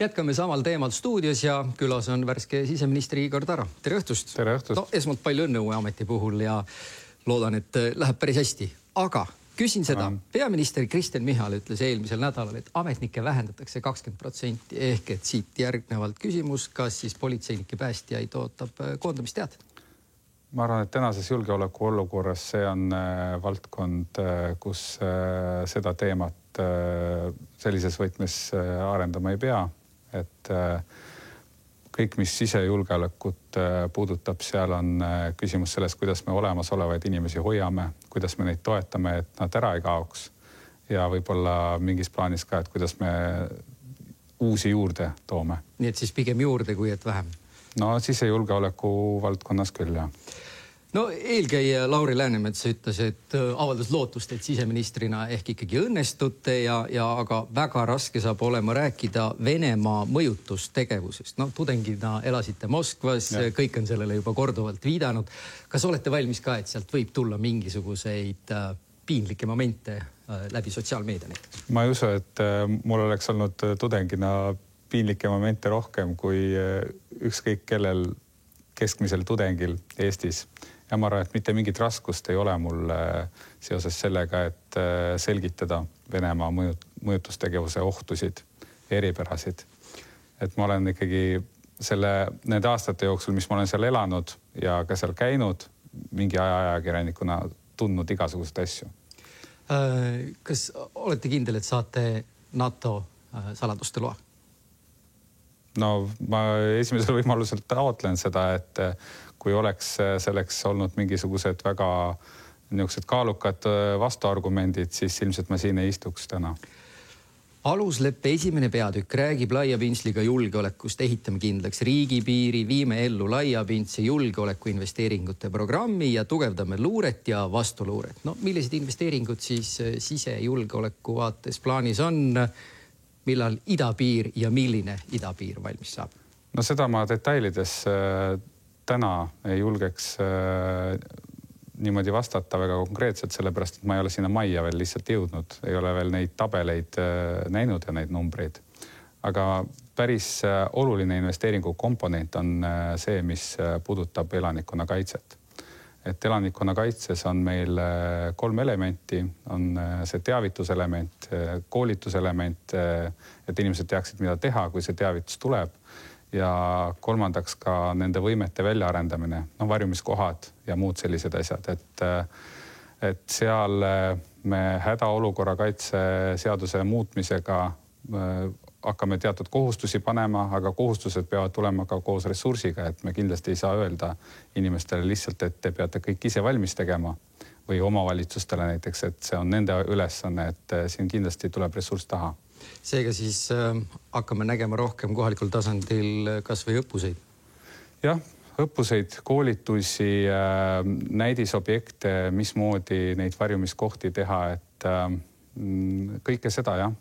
Jätkame samal teemal stuudios ja külas on värske siseministri Igor Taro. Tere õhtust! Tere õhtust! No, esmalt palju õnne uue ameti puhul ja loodan, et läheb päris hästi. Aga küsin seda. Peaminister Kristen Michal ütles eelmisel nädalal, et ametnikke vähendatakse 20% ehk et siit järgnevalt küsimus, kas siis politseinike päästjaid ootab koondamistead? Ma arvan, et tänases julgeoleku olukorras see on valdkond, kus seda teemat sellises võtmes arendama ei pea. Et kõik, mis sisejulgeolekut puudutab, seal on küsimus sellest, kuidas me olemasolevaid inimesi hoiame, kuidas me neid toetame, et nad ära ei kaoks. Ja võib-olla mingis plaanis ka, et kuidas me uusi juurde toome. Nii et siis pigem juurde, kui et vähem? No sisejulgeoleku valdkonnas küll, jah. No eelkäija Lauri Läänemets ütles, et avaldas lootust, et siseministrina ehk ikkagi õnnestute ja aga väga raske saab olema rääkida Venemaa mõjutustegevusest. No tudengina elasite Moskvas, kõik on sellele juba korduvalt viidanud. Kas olete valmis ka, et sealt võib tulla mingisuguseid piinlikke momente läbi sotsiaalmeedia näiteks? Ma ei usu, et mul oleks olnud tudengina piinlikke momente rohkem kui ükskõik kellel keskmisel tudengil Eestis. Ja ma arvan, et mitte mingit raskust ei ole mul seoses sellega, et selgitada Venemaa mõjutustegevuse ohtusid ja eripärasid. Et ma olen ikkagi nende aastate jooksul, mis ma olen seal elanud ja ka seal käinud, mingi ajakirjanikuna tundnud igasuguseid asju. Kas olete kindel, et saate NATO saladuste loa? No ma esimesel võimalusel taotlen seda, et kui oleks selleks olnud mingisugused väga niisugused kaalukad vastuargumendid, siis ilmselt ma siin ei istuks täna. Alusleppe esimene peatükk räägib laiapindsliga julgeolekust, ehitame kindlaks riigipiiri, viime ellu laiapindse julgeoleku investeeringute programmi ja tugevdame luuret ja vastuluuret. No millised investeeringud siis sisejulgeoleku vaates plaanis on? Millal idapiir ja milline idapiir valmis saab? No seda ma detailides täna ei julgeks niimoodi vastata väga konkreetselt, sellepärast, et ma ei ole sinna majja veel lihtsalt jõudnud. Ei ole veel neid tabeleid näinud ja neid numbreid. Aga päris oluline investeeringu komponent on see, mis puudutab elanikkonna kaitset. Et elanikkonna kaitses on meil 3 elementi, on see teavituselement, koolituselement, et inimesed teaksid, mida teha, kui see teavitus tuleb. Ja kolmandaks ka nende võimete väljaarendamine, varjumiskohad ja muud sellised asjad. Et seal me hädaolukorra kaitse seaduse muutmisega hakkame teatud kohustusi panema, aga kohustused peavad tulema ka koos ressursiga, et me kindlasti ei saa öelda inimestele lihtsalt, et te peate kõik ise valmis tegema või omavalitsustele näiteks, et see on nende ülesanne, et siin kindlasti tuleb ressurss taha. Seega siis hakkame nägema rohkem kohalikul tasandil kas või õppuseid? Jah, õppuseid, koolitusi, näidisobjekte, mismoodi neid varjumiskohti teha, et kõike seda, jah.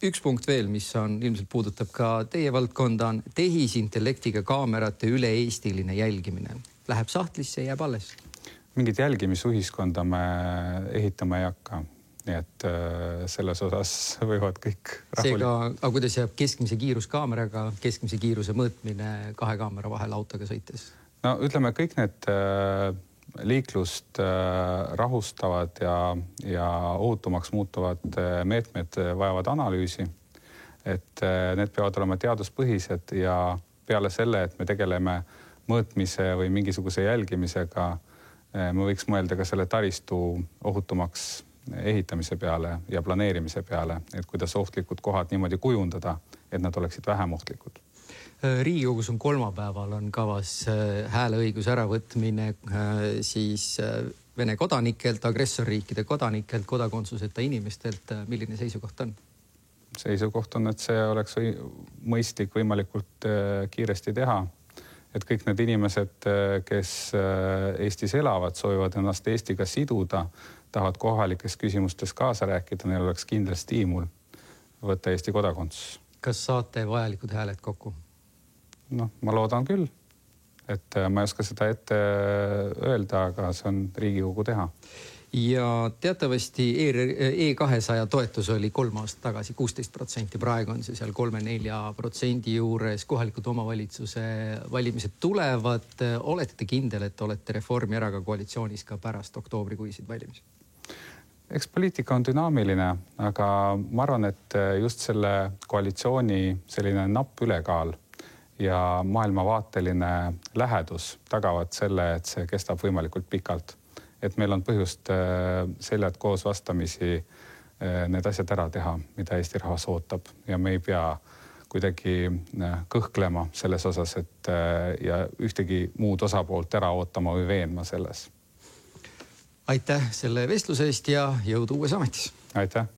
Üks punkt veel, mis on ilmselt puudutab ka teie valdkonda, on tehisintellektiga kaamerate üle-eestiline jälgimine. Läheb sahtlisse ja jääb alles? Mingit jälgimisühiskonda me ehitama ei hakka. Nii et selles osas võivad kõik rahulik. Aga kuidas jääb keskmise kiiruskaameraga, keskmise kiiruse mõõtmine 2 kaamera vahel autoga sõites? No ütleme, kõik need liiklust rahustavad ja ohutumaks muutuvad meetmed vajavad analüüsi. Et need peavad olema teaduspõhised ja peale selle, et me tegeleme mõõtmise või mingisuguse jälgimisega, me võiks mõelda ka selle taristu ohutumaks ehitamise peale ja planeerimise peale, et kuidas ohtlikud kohad niimoodi kujundada, et nad oleksid vähem ohtlikud. Riigikogus on kolmapäeval on kavas hääleõiguse äravõtmine siis Vene kodanikelt, agressorriikide kodanikelt, kodakondsuseta inimestelt. Milline seisukoht on? Seisukoht on, et see oleks mõistlik võimalikult kiiresti teha. Et kõik need inimesed, kes Eestis elavad, soovivad ennast Eestiga siduda, tahavad kohalikes küsimustes kaasa rääkida, neil oleks kindel stiimul võtta Eesti kodakondsus. Kas saate vajalikud hääled kokku? No, ma loodan küll, et ma ei oska seda ette öelda, aga see on Riigikogu teha. ja teatavasti E200 toetus oli 3 aastat tagasi 16%, praegu on see seal 3-4% juures. Kohalikud omavalitsuse valimised tulevad. Olete te kindel, et olete Reformierakonnaga koalitsioonis ka pärast oktoobrikuisid valimisi? Eks poliitika on dünaamiline, aga ma arvan, et just selle koalitsiooni selline napp ülekaal ja maailmavaateline lähedus tagavad selle, et see kestab võimalikult pikalt. Et meil on põhjust seljad koos vastamisi need asjad ära teha, mida Eesti rahvas ootab ja me ei pea kuidagi kõhklema selles osas, et ja ühtegi muud osapoolt ära ootama või veenma selles. Aitäh selle vestluse eest ja jõudu uues ametis! Aitäh!